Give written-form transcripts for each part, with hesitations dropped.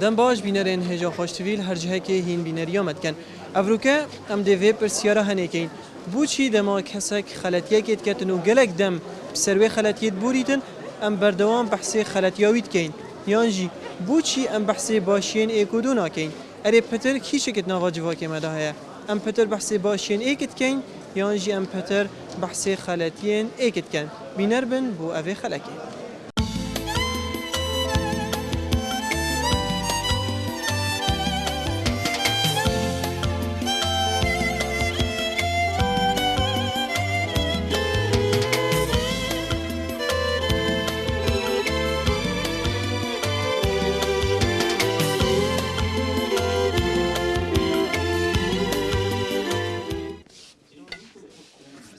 دم باش بینرین هجا خوشتویل هر جهه که هین بینری آمد کن افروکه ام دوی پر سیاره هنه کین بوچی دما کسک خلطیه کت کتن و گلک دم سروی خلطیت بوریتن ام بردوام بحث خلطیاویت کین یانجی بوچی ام بحث باشین ایکودو ناکین اره پتر کیشه کت نواجوا که مداهیا ام پتر بحث باشین ایکت کین یانجی ام پتر بحث خلطیین ایکت کن بینر بن بو اوه خلکین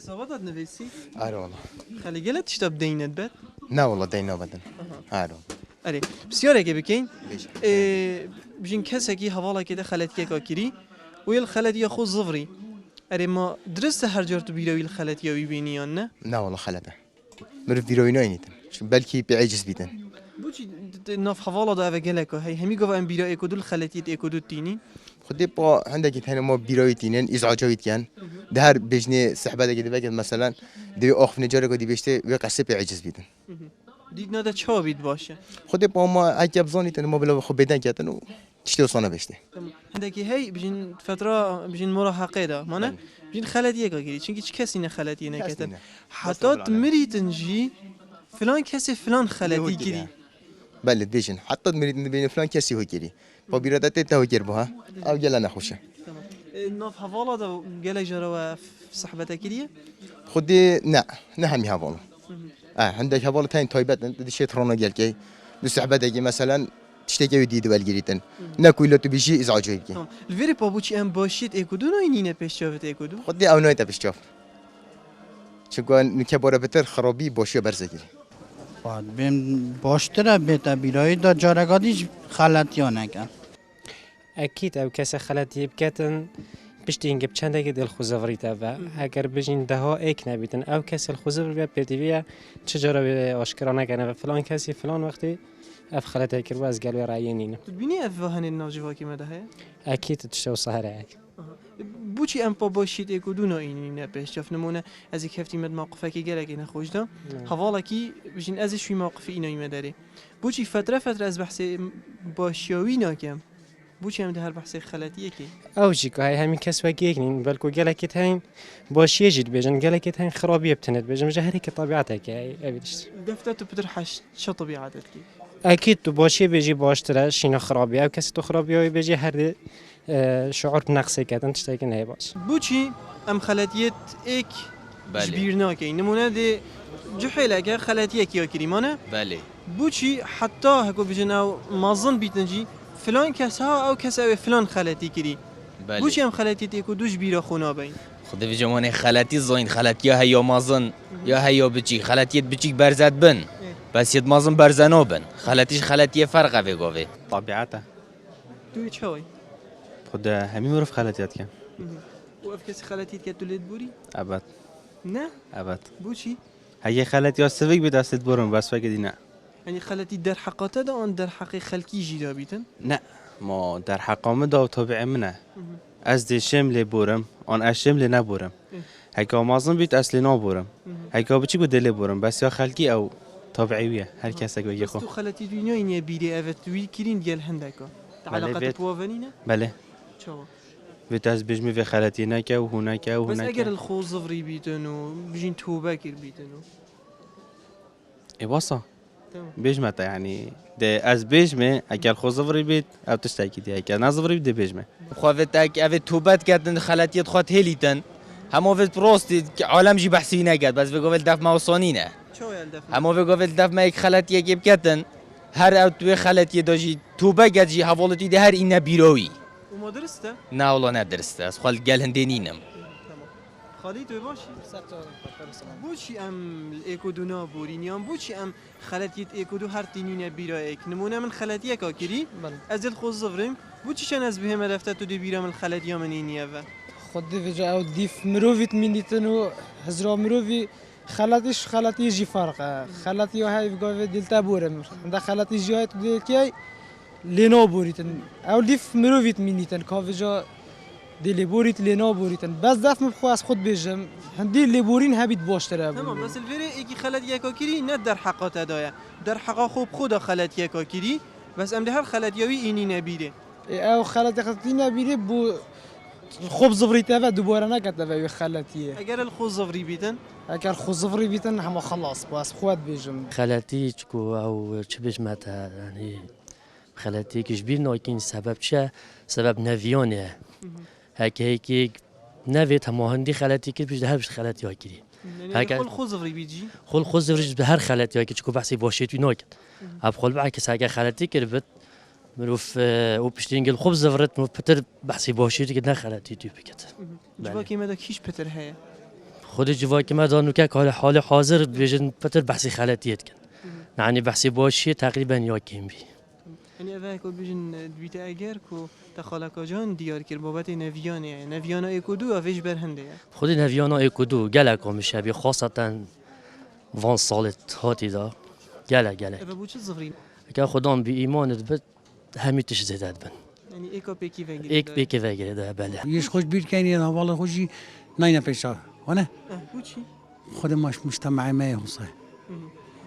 صوابت نویسی؟ آره والله. خالی گلت تشتاب دینت بد؟ نه والله دینا بدن. آره. آره بسیاره که بکن بجین کسی که حواله که خلطیه کاکری ویل خلطیه خود زفری آره ما درست هر جور تو بیرویل خلطیه ببینیان نه؟ نه والله خلطه. مرف بیروینا اینیدن. بلکی بعجز بیدن. بوچی ناف حواله داوه گله که هی همی گفت ام بیرا اکودول خلطیت اکودول تینی خودی با عندك هنا ما بیروی تینن ازعاجویت کن. ده هر بجنی صحبت اگه بگید مثلا دوی آخف نجاره کدی بشته و قصه بعجز بیدن. دید ناده چه بید باشه؟ خودی با ما اگه بزنی تن ما بلا خوب بدن کردن و تشتو صانه بشته. عندك هی بجین فتره بجین مراهقه دا مانه بجین خلطیه کاکری چون که خلطی نخلطیه نکردن حتی تمریتنجی فلان کسی فلان خلطی کری بله بيجن حتى مريد بين فلان كسي هو كري فبيرادات تهو كربها او جلا نخوشه ناف حواله دا گله جرا صحبته کریه خدي نه همي هواله عندك هواله تاين تايبات انت شي ترونا جالكي نسحبتك مثلا تشتكي وديد والجريتن ناكل تو بيجي ازعاج هيك الفيري بابوچي ام باشيت اكودو نو ينينه بيشافت اكودو خدي او نويتا بيشاف چون نكبره بتر خرابي باشي برزگيري بعد بیم باشتره بیت بیرایی دا جارگادیش خلطیا نکن اكيد او كسا خلطي بكاتن بشتي انجب چنده دل خوزوريتا و اگر بجين دها ايك نبيتن او كسا الخوزور بيا بيتيويا چجارا بي اشكرا نکنه و فلان كسي فلان وقتي اف خلطي کرو از گلوی رعينين تبيني اف وهن الناجوا كي مده اكيد تشتو صهره بوچی ام پا باشید اکودو نا اینی بهشاف نمونه از یک هفتی مد موقفه که گله که نخوش دا حوالا کی بجین ازش شوی موقفی اینا ایمه داره بوچی فتره از بحث باشیاوی ناکم بوچی هم ده هر بحث خلطیه کی او جی که های همین کس وگیگنین بلکو گله که تاین باشیه جد بجن گله که تاین خرابیه بتند بجن جهری که طبیعته که اویدش دفتر تو بدر حش چه طبیعتت کی اكيد تو باشی بيجي باشتره شينا خرابي او كسي تو خرابي بيجي هر شعور بنقصه كاتن تشتاكن هي باش بوچی ام خلطیت ایک جبیر ناکی نمونه ده جحیله که خلطیه کیا کریمانه بله بوچی حتی هکو بجن او مازن بیتنجی فلان کس ها او کس او فلان خلطی کری بله بوچی ام خلطیت ایکو دوش بیرا خونا بین خود في جمانه خلطي زين خلطي يا هيا مازن يا هيا بچي خلطيت بچيك برزت بن بس يد مازن برزنو بن خلطيش خلطي فرقه في قوي طبيعته توی چای خود همین معرف خلطیات کن و اف کسی خلطیت که تولید بوری ابد نه ابد بوچی هیه خلطی سویک به دستت برم بس فکر دی نه یعنی خلطی در حقاته دا آن در حق خلکی جدا بیتن نه ما در حقامه دا و طبیعه منه از دی شمل برم آن از شمل نبرم هیکا مازن بیت اصلی نبرم هیکا بچی بود دل برم بس یا خلکی او طبيعية هر كاسك بيجي خو. تو خلتي دنيا إني بيري أفت ويل كرين ديال هندكا. علاقة توافنينا؟ بله. شو؟ بتاز بيجمي في خلتي هناك وهناك وهناك. بس أجر الخوز ظفري بيتنو بيجين توباكر بيتنو. إيه وصا. بيجمة يعني ده از بيجمة أجر خوز ظفري بيت أو تشتاكي دي أجر نظفري بده بيجمة. خوافت أفت توبات كاتن خلتي تخوت هليتن. هم أفت بروست عالم جي بحثي نجد بس في قبل دف موصانينه. همه به گفت دفعه ما یک خلطیه که بکتن هر اوتوی خلطیه داشی تو بگذی حوالتی ده هر این بیروی. و ما درسته؟ نه والله نه درسته. از خال گل هندینیم. خالی تو باشی؟ بوچی ام اکودونا بورینیام بوچی ام خلطیت اکودو هر تینین بیرای نمونه من خلطیه کاکری از الخوز زفریم بوچی چن از بهم رفته تو دی بیرام الخلطیه منینیه و خود دیجا او دیف مروفیت مینیتنو هزرا مروفی خلطيش خلطي يجي فرقه خلطي هاي بقول دلتا بورم عند خلطي جاي تدل كي لینا بوریتن او لیف مروفیت مینیتن کاوجا دی لیبوریت لینا بوریتن بس دفت مبخوا از خود بیجم هندی لیبورین هبید باشتره تمام بس الفيري ايكي خلت يكاكيري نه در حقات ادايا در حقا خوب خدا خلت يكاكيري بس ام هر خلت يوي اینی نبیره او خلط خلطی نبیره بو خوب زفریته و دوباره نکته و خلطیه اگر الخو زفري بيتن اگر خود زفری بیتن همه خلاص باز خود بیجم خلاتي تشكو او تشبش متى يعني خلاتي كشبير ناكين سبب چه سبب نفيانه هيك نفيت هم هندي خلاتي كي بيش هر خلاتي هاكري يعني الخو زفري بيجي خل خوز فرج بهر خلاتي هاكي تشكو بحسي باشيت ويناك اب خل بعكس هاكي خلاتي كربت مروف او بشتينجل خبز زفرت مو بتر بحسي باشيت كده خلاتي تو بكت جواكي ماذا كيش بتر هي خود جواكي ما دانو كاك حال حاضر بيجن بتر بحسي خلاتيت كن يعني بحسي باشي تقريبا ياكيم بي يعني اوه کو بیشن بیت اگر کو تخالق جان دیار کر بابت نویانه نویانا اکودو اوش بر هنده خود نویانا اکودو گلک میشه خاصتا 20 سالت هاتی دا گلک اوه بو چه زفرین که خدام بی ایمانت بد همیتش زدت بن یعنی ایکا پیکی وگیره ایک پیکی وگیره ده بله یش خوش بیر کنی نه والله خوشی نه پیشا ونه بو چی خود ماش مجتمع ما يوصل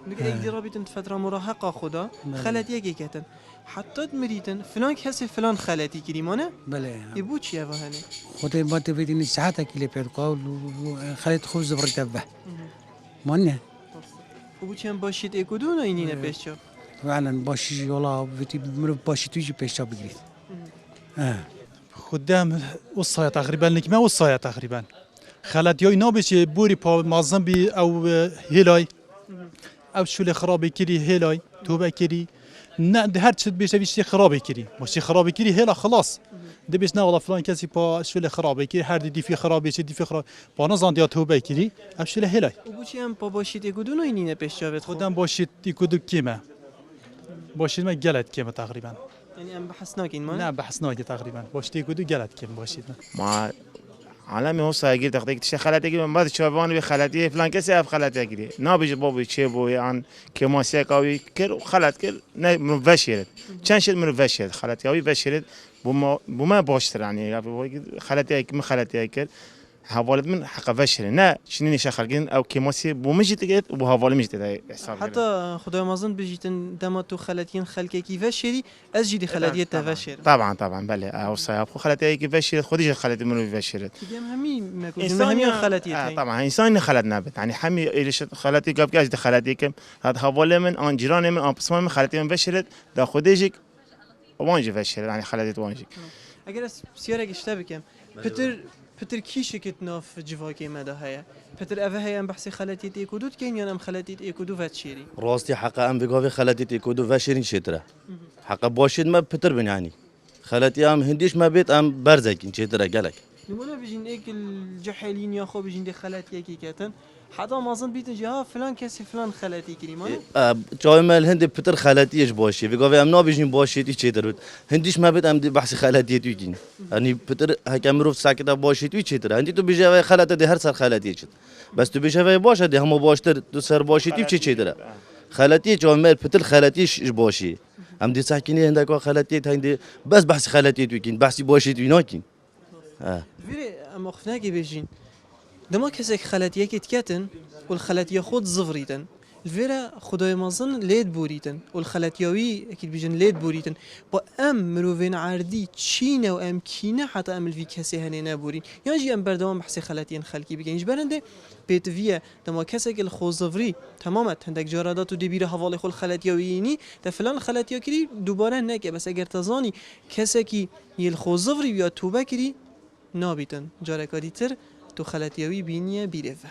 نقول لك دي رابطة فترة مراهقة خدا خالتي يجي كتن حتى مريتن فلان كسي فلان خالتي كريمانه بله يبوش يا فهني خود ما تبيتني ساعتك اللي بيرقاو خليت خوز برتبه مانه وبوش هم باشيت اكودو ناينين بيشا فعلا باشي والله بتي مرو باشي تيجي بيشا بجريت خدام وصايا تقريبا لك ما وصايا تقريبا خالت يوي نابش بوري با معظم بي او هيلاي او شو خرابي كري هيلاي توبه كري نه هر چه بشه بیشتر خرابی کردی ماشی خرابی کردی هلا خلاص ده بیش نه والله فلان کسی با شو خرابی کردی هر دی فی خرابی چه دی فی خراب با نزان دیا توبه کردی اب شو هلا وبوش هم با باشيت اكودو ناينين بيشا خودم باشید اکودو کیمه باشید ما گلت کیمه تقریبا يعني ام بحث ناكين ما نه بحث ناگه تقریبا باشید اکودو گلت کیم باشید ما عالمی هو ساگیر تقدیق تشه خلاتی که من بعد شبانی به خلاتی فلان کسی اف خلاتی گیری نابیج بابی چه بوی آن که ما سیکاوی کر خلات کر نه منوشید چند شد منوشید خلاتی آوی وشید بوما باشتر یعنی خلاتی که من خلاتی کر حوالت من حق وشید نه شنی نشه خالقین او که ما سی بومجی تگید و حوالی مجید حتی خدای مازن بجیتن دم تو خلاتين خلکی کی وشری از جدی خلاتی تفشر طبعا بله او صاحب خلاتی کی وشید خودش خلاتی منو وشید دیگه همین مکو همین خلاتی طبعا انسان خلات نبت يعني حمي ايش خلاتي قبل كاش خلاتي كم هذا حواله من ان جيران من ان بسمه من خلاتي من بشرت دا خوديجك وانجي بشرت يعني خلاتي وانجي اگر سیاره اشتبکم پتر کیشه که ناف جواکی مده هیا پتر اوه هیا ام بحثی خلاتیت اکودود کن یا ام خلاتیت اکودو وات شیری راستي حقا ام بقاوي خلاتي كودو فاشرين شترا حقا باشد ما بتر بنياني خلاتي ام هنديش ما بيت ام برزك شترا قالك نمونا بيجين ايك الجحيلين يا خو بيجين دي خلاتي كي كاتن حتى ما ظن بيتن جها فلان كسي فلان خلاتي كريمان جاي مال هندي بتر خلاتيش باشي بقاوي ام نابيجين باشي تي شترا هنديش ما بيت ام دي بحث خلاتي تيجين يعني بتر هكا مروف ساكتا باشي تي شترا هندي تو بيجي خلاته دي هر سر خلاتي شت بس تو بيجي باشه دي هم باشتر تو سر باشي تي شترا خلاتي جاي مال بتر خلاتيش باشي ام دي ساكني عندك خلاتي هندي بس بحث خلاتي تيجين بحث باشي تيناكين فيري اما خفناكي بيجين دما كسك خلاتيه كتكاتن والخلاتيه خود زفريتن الفيرا خدای مازن لید بوریتن والخلاتيوي اكيد بيجن لید بوریتن با ام مروفين عردي تشينا و ام كينا حتى ام الفي كسي هنينا بورين يجي ام بردوام بحسي خلاتين خلقي بيجن جبرنده بيت فيا دما كسك الخوزفري تماما هندك جارادات و دبيره حواله خل خلاتيويني تا فلان خلاتيو كري دوباره نکه بس اگر تزانی کسکی یل خوزفري بیا توبه کری نابیتن جارکاری تر تو خلاتیوی بینیه بیرفه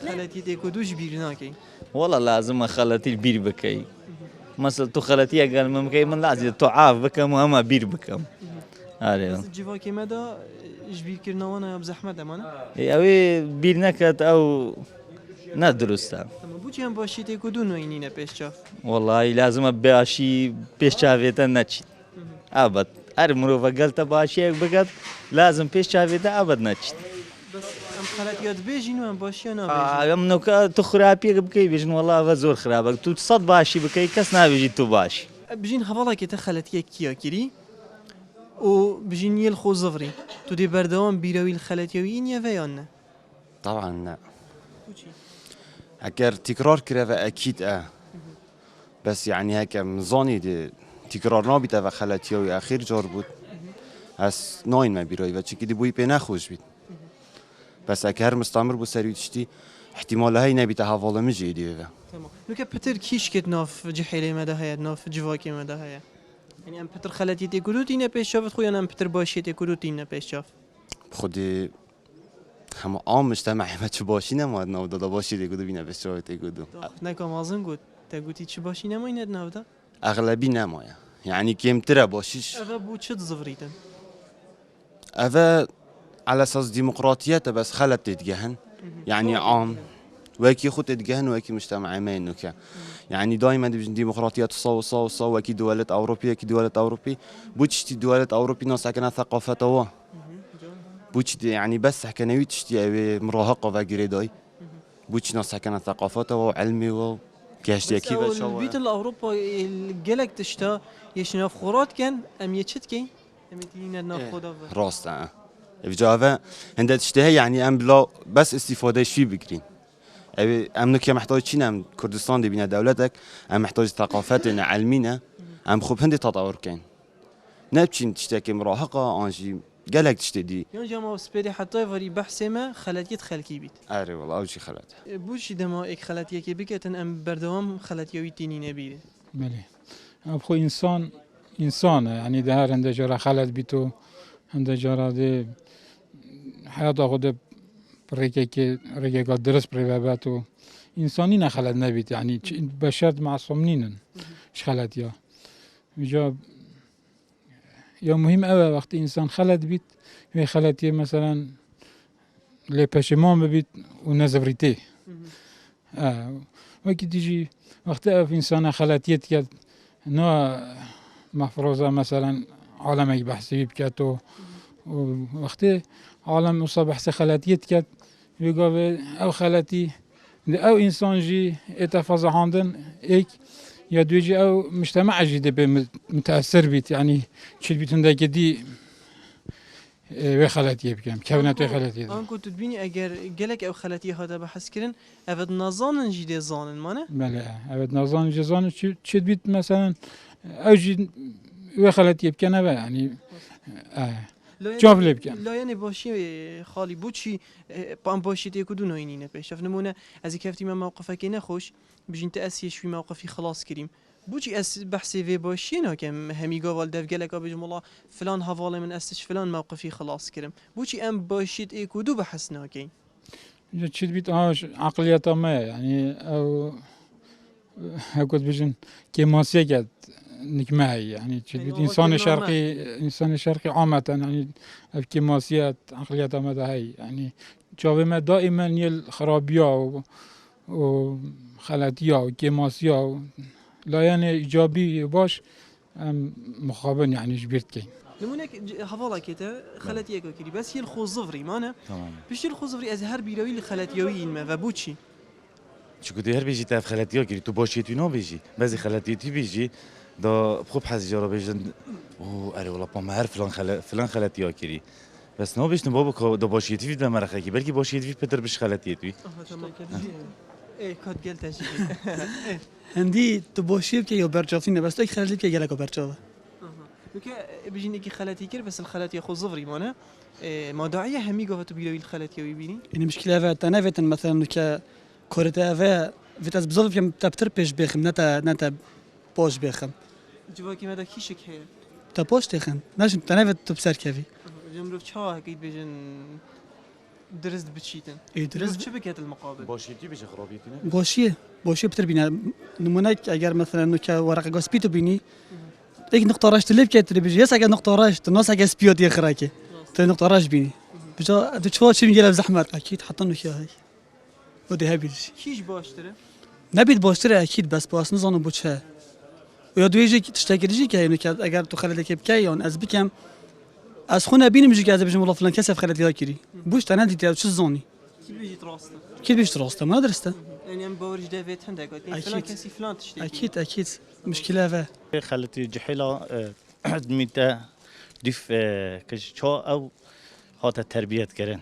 خلاتي تيكودوش بيرناكي والله لازم خلاتي البير بكي مثلا تو خلاتي قال ممكن من لازم تعاف بكم وما بير بكم بس جواكي مدى جبیر کردنەوەە یا بزەحمەت دەمانە ئەوێ بیر نەکات ئەو نەدروستە بۆچی ئەم باشی تێک و دوو نوۆی نینە پێشچاف وەڵی لازمە باشی پێش چاوێتە نەچیت ئابەت هەر مرۆڤە گەلتە باشیەک بگات لازم پێش چاوێتە ئابەت نەچیت ئەم خەلەتیە دەبێژین و ئەم باشیە نابێژین ئەم نوکە تو خراپیەک بکەی بێژن وەڵاوە زۆر خراپە تو سەد باشی بکەی کەس نابێژی تو باشی بژین هەواڵێکێتە خەلەتیە کیاکیری و بژین یەل خۆ زڤری تو دێ بەردەوام بیرەوی خەلەتیەوی نیە یان نه طبعا لا هكر تكرار كرافة أكيد بس يعني هيك مزاني دي تكرار نابيت أفا خلاتيوي أخير جار بود هس ناين ما بيروي بچه كده بوي بينا خوش بيت بس هكر مستمر بو سريو تشتي احتمال هاي نبيت هفاله مجي دي بيبا تمام نوكا بتر كيش كت ناف جحيلي مدى هيا ناف جواكي مدى هيا يعني ام بتر خلاتي تيكودو تينا بيش شافت خويا ام بتر باشي تيكودو تينا بيش شاف خودي هم عام مجتمعي ما تشباشي نماد ناودا دا باشي تيكودو بينا بيش شاف تيكودو نكا مازن قد تقولي تشباشي نمايند ناودا أغلبي نمايا يعني كيم ترى باشيش أغا بو تشد زفريتن أفا على أساس ديمقراطية بس خلت تتجهن يعني عام وكي خد تتجهن وكي مجتمعي ما إنه يعني دائما ديمقراطية صو وكي دولة أوروبية كي دولة أوروبي بوتشتي دولة أوروبي ناس كنا ثقافته بوتشتي يعني بس حكينا تشتي مراهقة وجريداي بوتش ناس كنا ثقافته وعلمي و كاشتي كيف شو البيت الأوروبا الجلك تشتا يشناف خورات كان أم يتشت كين أم يتينا ناخذها راست في جافا هند تشتهي يعني أم بلا بس استفادة شيء بكرين أم نكيا محتاج شيء أم كردستان دي بنا دولتك أم محتاج ثقافتنا علمينا أم خوب هندي تطور كين نبتشين تشتكي مراهقة أنجي جالك تشتدي يوم جماعة سبيري حتى فري بحث ما خلاتيت خلكي بيت أري والله أول شيء خلات بوش دما إك خلاتيه كي بكتن أم بردوام خلاتيه ويتيني نبيله بله أبخو إنسان يعني ده هر هنده جرا خلات بيتو هنده جرا ده حياة خود ريكي قد درس بريباباتو إنساني نخلات نبيت يعني بشر معصوم نينن إيش خلات يا جاب يا مهم أوي وقت إنسان خلت بيت وي خلتيه مثلا لي باشيمون بيت ونزفريتيه وقت تيجي وقت في إنسان خلتيه كد نوع مفروضة مثلا عالم يبحثي بكاتو وقت عالم مصاب بحث خلتيه كد يقول أو خلتي أو إنسان جي اتفاز عندن إيك يا دويجي أو مجتمع جديد متأثر بيت يعني شيء بيتون ده كدي وخلاتيه بكم كونات وخلاتيه أنا كنت تبيني أجر جلك أو خلاتيه هذا بحس كرن أبد نظان جديد زانن مانه بله أبد نظان جزان شيء بيت مثلا أو جد وخلاتيه بكنا يعني جاب لي بكم لا يعني باشي خالي بوشي بام باشي تيكودو نوينينه بيش شاف نمونه از كفتي ما موقفك نخوش بجين تأسي شوي موقفي خلاص كريم بوشي اس بحثي في باشينا كم هميغا والدف قالك بجم الله فلان حواله من اسش فلان موقفي خلاص كريم بوشي ام باشي تيكودو بحثنا كين شد بيت عقليات ما يعني او هكذا بجن كيماسيه قد نجمعي يعني شد إنسان شرقي عامة يعني الكيماسيات عقليات ما ده هي يعني جاوبنا دائما يل خرابيا وخلاتيا وكيماسيا لا يعني إيجابي باش مخابن يعني جبرت كي لمونك حفاظة كده خلاتيا كذي بس هي الخوزفري مانا بيش الخوزفري أزهر بيروي الخلاتيوين ما فبوتشي شو كده هر بيجي تعرف خلاتيا كذي تو باشي تينو بيجي بس خلاتيا تي بيجي دا خوب حس جرا بيجن أري والله ما عارف فلان خلاتيا كذي بس نو بيش نبابك دا باشي تي في مرخه كي بلكي باشي تي بتر بيش خلاتيا تي إيه كود قلت هالشيء عندي تباشي بكي يا برجافين بس تك خلاتي بكي جالك برجافة وكا بيجيني كي خلاتي كير بس الخلاتي خو زفري مانا ما داعية همي قفت بيلوي الخلاتي ويبيني يعني مشكلة فات أنا فات مثلا ك كورتا فات از بزاف يم تبتر بيش بخم نتا باش بخم جواكي ماذا كيشك هي تباش تخم ناش أنا فات تبصر كيفي جمرو شها كيد بيجن درست بتشيتن إيه درست شو بكات المقابل باشيتي بيش خرابيتنا باشيه بتر بينا نمونك أجر مثلا نو كورقة جاسبيتو بيني إيك نقطة راش تلب كات بيجي يس أجر نقطة راش تناس أجر سبيوت يخراكي ترى نقطة راج بيني بجا تشوف شيء يجي زحمات أكيد حطنا له إياها هاي ودي هبي کیش باشتره؟ نبيت باشتري أكيد بس نظن بوشها ويا دويجي تشتكي رجي كاي إنه كاد أجر تخلي لك بكاي أون أز بكم أز خونا بيني مجي كذا بيجي والله فلان كسف خلت لي كيري بوش تنا دي تشو زوني کی بیجی راسته؟ كيف بيش راسته ما درسته یعنی ام باورج دوید هنده گفت فلان أكيد. کسی فلان تشتكي أكيد مشكلة فا خلتي جحيلة دميتا ديف كشوا أو هات التربية كرن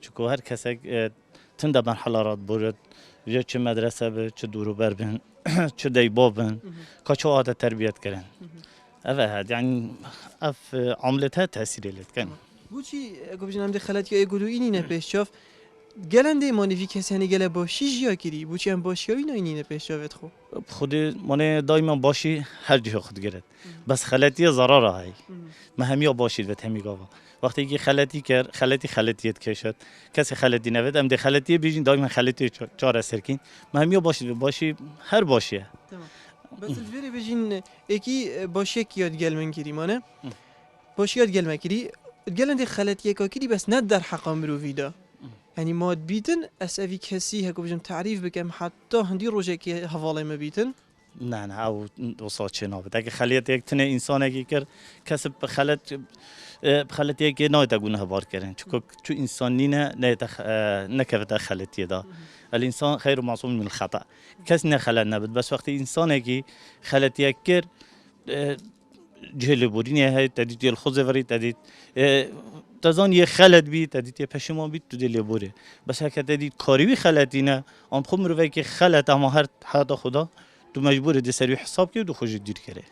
چکو هر کسی تند مرحله راد برد یا چه مدرسه به چه دورو بر بن چه دیبا بن کاچو هات تربیت کردن اوه یعنی اف عملتها تاثیر لید کن بوچی اگه بجنم دخلت یا اگلو اینی نپیش شاف گلنده مانیوی کسی هنی گله باشی جیا کری بوچی هم باشی اینو اینی نپیش شافت خو خود من دائما باشی هر جه خود گرد بس خلطی ضرره هایی ما همیا باشید و همی گاوا وقتی که خلطی کرد خلطیت کشد کسی خلطی نوید ام ده خلطی بیشین دائما خلطی چهار سرکین ما همیا باشید و باشی هر باشیه بس الفيري بيجين اكي باشيك ياد گل من كري مانه باش ياد گل مكري گل انت خلت يكا كري بس ندر حقا مروفيدا يعني ماد بيتن اسافي كسي هكو بجم تعريف بكم حتى هندي روجك حواله ما بيتن نه او وصات چه نابد اگه خلیت یک تنه انسان اگه کرد کسب خلت یک نه تگونه بار کردن چون انسانی نه نکفت خلطی دا الانسان خیر معصوم من الخطا کس نه خلط نبود بس وقتی انسان اگه خلط یک کرد جهل بودینی های تدیت الخوزوری تدیت تزان یه خلط بی تدیت یه پشمان بی تو دل بوده بس هک تدیت کاری خلطی نه آن خود مروی که خلط اما هر حدا خدا تو مجبور دی سری حساب که دو خوش دیر کرده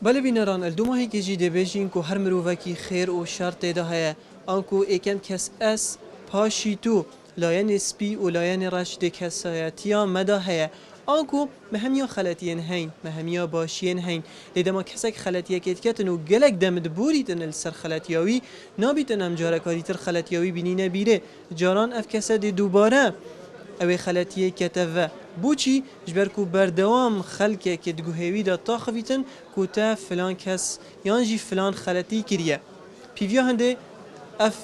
بله بینران الدوماهی که جیده بیجین که هر مروفکی خیر و شر تیده هیا آنکو ایکم کس اس پاشی تو لاین سپی و لاین رشد کسایتیا مدا هیا آنکو مهمیا خلطین هین مهمیا باشین هین لیده ما کسک خلطیه کتکتن و گلک دمد بوریتن السر خلطیاوی نابیتن هم جارکاری تر خلطیاوی بینی نبیره جاران اف کسد دوباره اوی خلطیه کتوه بوچی جبر کو بردوام خلکه که دگوهوی دا تاخویتن کو تا فلان کس یانجی فلان خلطی کریه پیویا هنده اف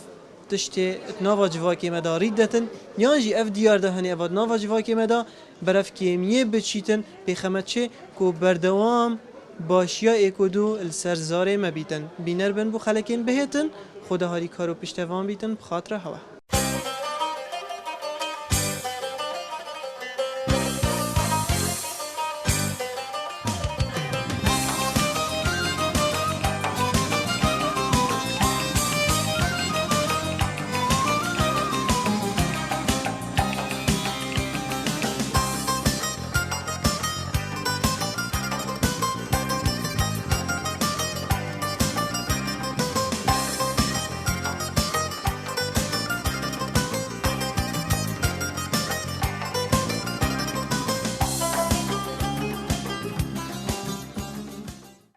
تشتی ناوا جواکی مدا رید دتن یانجی اف دیار ده هنه اواد ناوا جواکی مدا برف کیمیه بچیتن بخمت چه کو بردوام باشیا ایکودو السرزاره مبیتن بینر بن بو خلکین بهتن خدا هاری کارو پشتوان بیتن بخاطر هوا